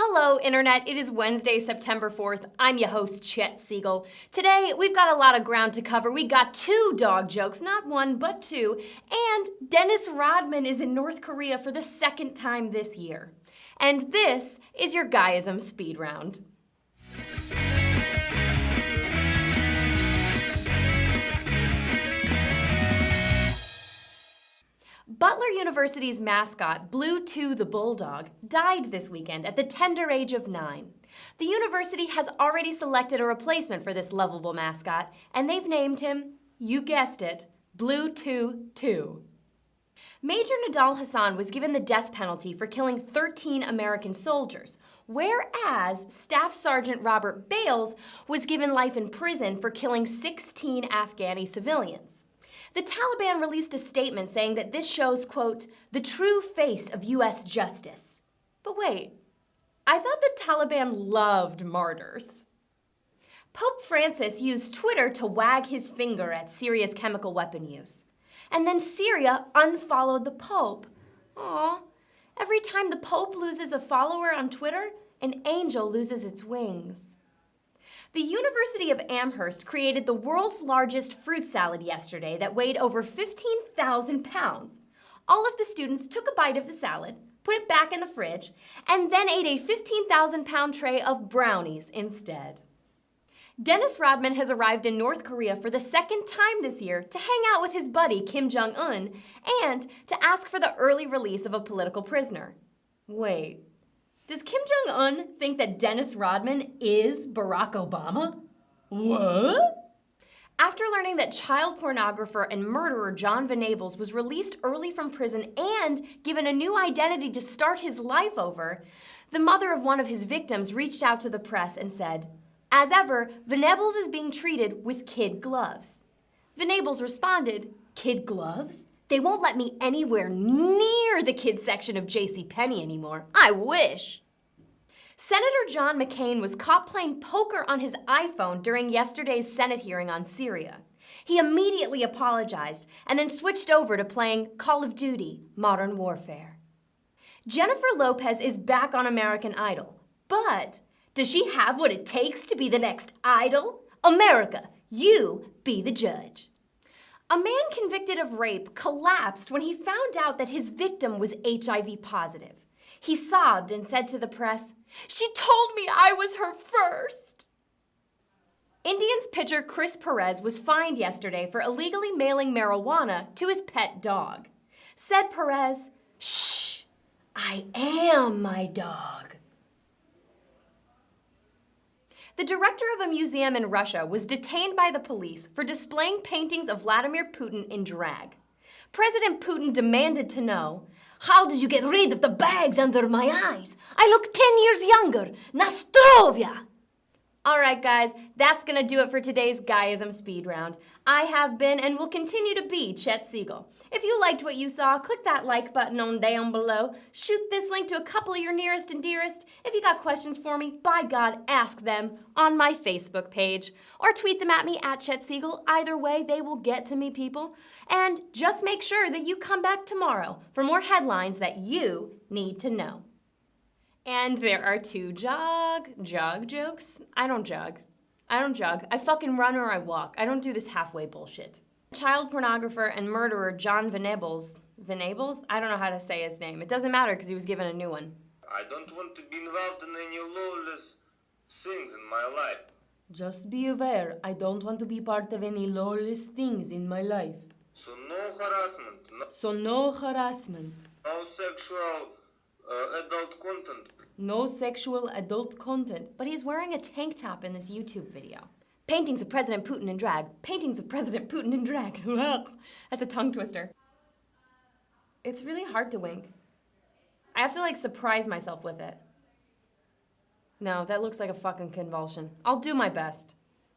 Hello, Internet. It is Wednesday, September 4th. I'm your host, Chet Siegel. Today, we've got a lot of ground to cover. We got two dog jokes, not one, but two. And Dennis Rodman is in North Korea for the second time this year. And this is your Guyism Speed Round. Butler University's mascot, Blue 2 the Bulldog, died this weekend at the tender age of 9. The university has already selected a replacement for this lovable mascot, and they've named him, you guessed it, Blue 2 2. Major Nadal Hassan was given the death penalty for killing 13 American soldiers, whereas Staff Sergeant Robert Bales was given life in prison for killing 16 Afghani civilians. The Taliban released a statement saying that this shows, quote, the true face of U.S. justice. But wait, I thought the Taliban loved martyrs. Pope Francis used Twitter to wag his finger at Syria's chemical weapon use. And then Syria unfollowed the Pope. Aw, every time the Pope loses a follower on Twitter, an angel loses its wings. The University of Amherst created the world's largest fruit salad yesterday that weighed over 15,000 pounds. All of the students took a bite of the salad, put it back in the fridge, and then ate a 15,000-pound tray of brownies instead. Dennis Rodman has arrived in North Korea for the second time this year to hang out with his buddy Kim Jong-un and to ask for the early release of a political prisoner. Wait. Does Kim Jong-un think that Dennis Rodman is Barack Obama? What? After learning that child pornographer and murderer John Venables was released early from prison and given a new identity to start his life over, the mother of one of his victims reached out to the press and said, as ever, Venables is being treated with kid gloves. Venables responded, kid gloves? They won't let me anywhere near the kids section of JCPenney anymore. I wish. Senator John McCain was caught playing poker on his iPhone during yesterday's Senate hearing on Syria. He immediately apologized and then switched over to playing Call of Duty: Modern Warfare. Jennifer Lopez is back on American Idol, but does she have what it takes to be the next idol? America, you be the judge. A man convicted of rape collapsed when he found out that his victim was HIV positive. He sobbed and said to the press, "She told me I was her first." Indians pitcher Chris Perez was fined yesterday for illegally mailing marijuana to his pet dog. Said Perez, "Shh, I am my dog." The director of a museum in Russia was detained by the police for displaying paintings of Vladimir Putin in drag. President Putin demanded to know, "How did you get rid of the bags under my eyes? I look 10 years younger. Nastrovia!" All right, guys, that's going to do it for today's Guyism Speed Round. I have been and will continue to be Chet Siegel. If you liked what you saw, click that like button on down below. Shoot this link to a couple of your nearest and dearest. If you got questions for me, by God, ask them on my Facebook page. Or tweet them at me at Chet Siegel. Either way, they will get to me, people. And just make sure that you come back tomorrow for more headlines that you need to know. And there are two jog jokes. I don't jog. I fucking run or I walk. I don't do this halfway bullshit. Child pornographer and murderer John Venables? I don't know how to say his name. It doesn't matter because he was given a new one. I don't want to be involved in any lawless things in my life. Just be aware, I don't want to be part of any lawless things in my life. So no harassment. No harassment. No sexual adult content. No sexual adult content. But he's wearing a tank top in this YouTube video. Paintings of President Putin in drag. Paintings of President Putin in drag. That's a tongue twister. It's really hard to wink. I have to surprise myself with it. No, that looks like a fucking convulsion. I'll do my best.